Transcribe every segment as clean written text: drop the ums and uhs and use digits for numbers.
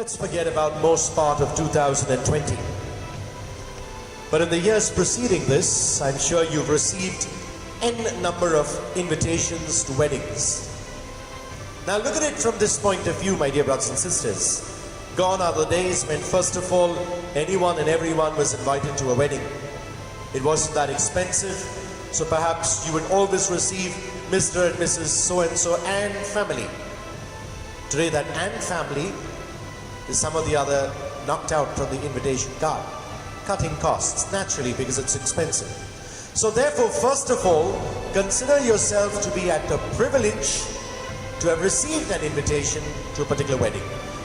Let's forget about most part of 2020. But in the years preceding this, I'm sure you've received n number of invitations to weddings. Now look at it from this point of view, my dear brothers and sisters. Gone are the days when first of all, anyone and everyone was invited to a wedding. It wasn't that expensive, so perhaps you would always receive Mr. and Mrs. So-and-so and family. Today that and family is some of the other knocked out from the invitation card, cutting costs, naturally, because it's expensive. So therefore, first of all, consider yourself to be at the privilege to have received an invitation to a particular wedding.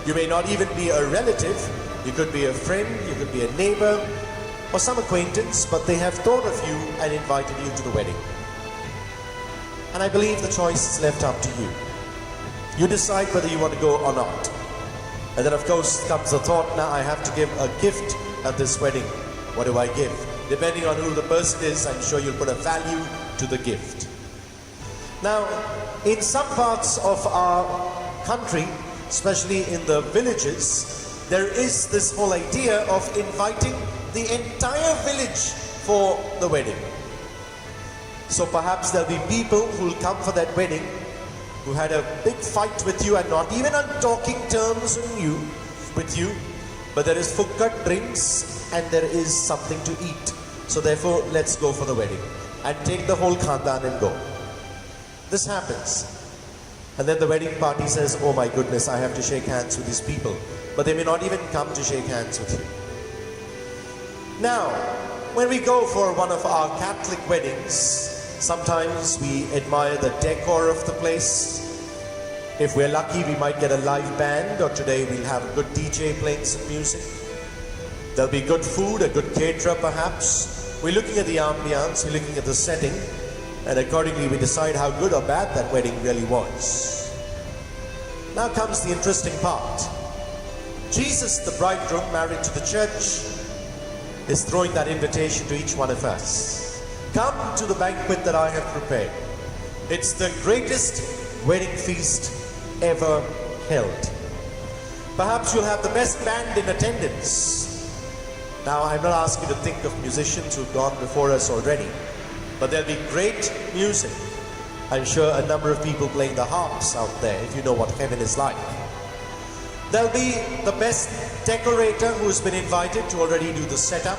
You may not even be a relative, you could be a friend, you could be a neighbor, or some acquaintance, but they have thought of you and invited you to the wedding. And I believe the choice is left up to you. You decide whether you want to go or not. And then of course comes the thought, now I have to give a gift at this wedding. What do I give? Depending on who the person is, I'm sure you'll put a value to the gift. Now, in some parts of our country, especially in the villages, there is this whole idea of inviting the entire village for the wedding. So perhaps there'll be people who'll come for that wedding who had a big fight with you and not even on talking terms with you, but there is fukkat drinks and there is something to eat. So therefore, let's go for the wedding and take the whole khandan and go. This happens. And then the wedding party says, oh my goodness, I have to shake hands with these people. But they may not even come to shake hands with you. Now, when we go for one of our Catholic weddings, sometimes we admire the decor of the place. If we're lucky, we might get a live band, or today we'll have a good DJ playing some music. There'll be good food, a good caterer perhaps. We're looking at the ambience, we're looking at the setting, and accordingly we decide how good or bad that wedding really was. Now comes the interesting part. Jesus, the bridegroom married to the church, is throwing that invitation to each one of us. Come to the banquet that I have prepared. It's the greatest wedding feast ever held. Perhaps you'll have the best band in attendance. Now, I'm not asking you to think of musicians who've gone before us already, but there'll be great music. I'm sure a number of people playing the harps out there, if you know what heaven is like. There'll be the best decorator who's been invited to already do the setup.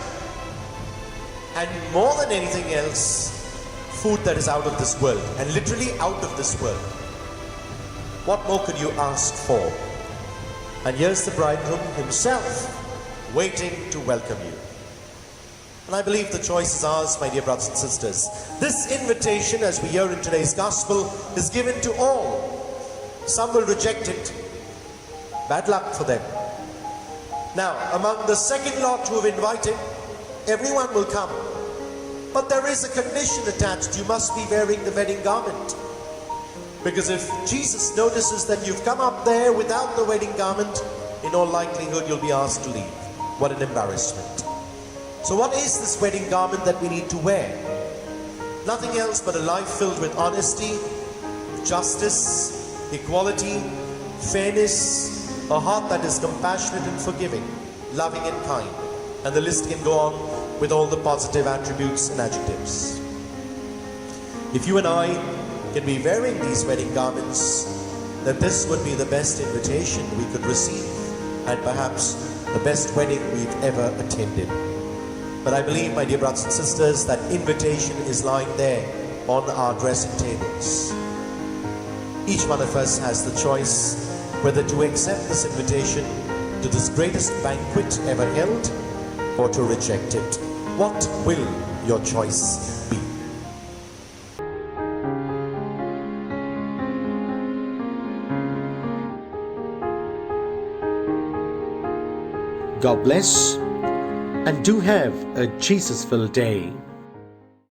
And more than anything else, food that is out of this world, and literally out of this world. What more could you ask for? And here's the bridegroom himself, waiting to welcome you. And I believe the choice is ours, my dear brothers and sisters. This invitation, as we hear in today's gospel, is given to all. Some will reject it. Bad luck for them. Now, among the second lot who have invited, everyone will come. But there is a condition attached. You must be wearing the wedding garment. Because if Jesus notices that you've come up there without the wedding garment, in all likelihood you'll be asked to leave. What an embarrassment. So what is this wedding garment that we need to wear? Nothing else but a life filled with honesty, justice, equality, fairness, a heart that is compassionate and forgiving, loving and kind. And the list can go on with all the positive attributes and adjectives. If you and I can be wearing these wedding garments, then this would be the best invitation we could receive, and perhaps the best wedding we've ever attended. But I believe, my dear brothers and sisters, that invitation is lying there on our dressing tables. Each one of us has the choice whether to accept this invitation to this greatest banquet ever held, or to reject it. What will your choice be? God bless, and do have a Jesus-filled day.